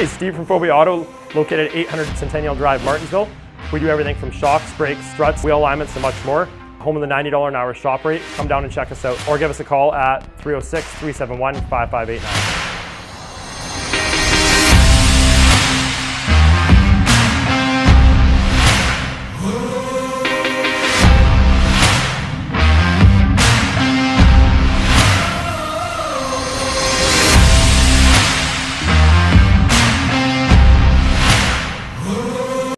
Hey, Steve from Phobia Auto, located at 800 Centennial Drive, Martinsville. We do everything from shocks, brakes, struts, wheel alignments, and much more. Home of the $90 an hour shop rate. Come down and check us out or give us a call at 306-371-5589.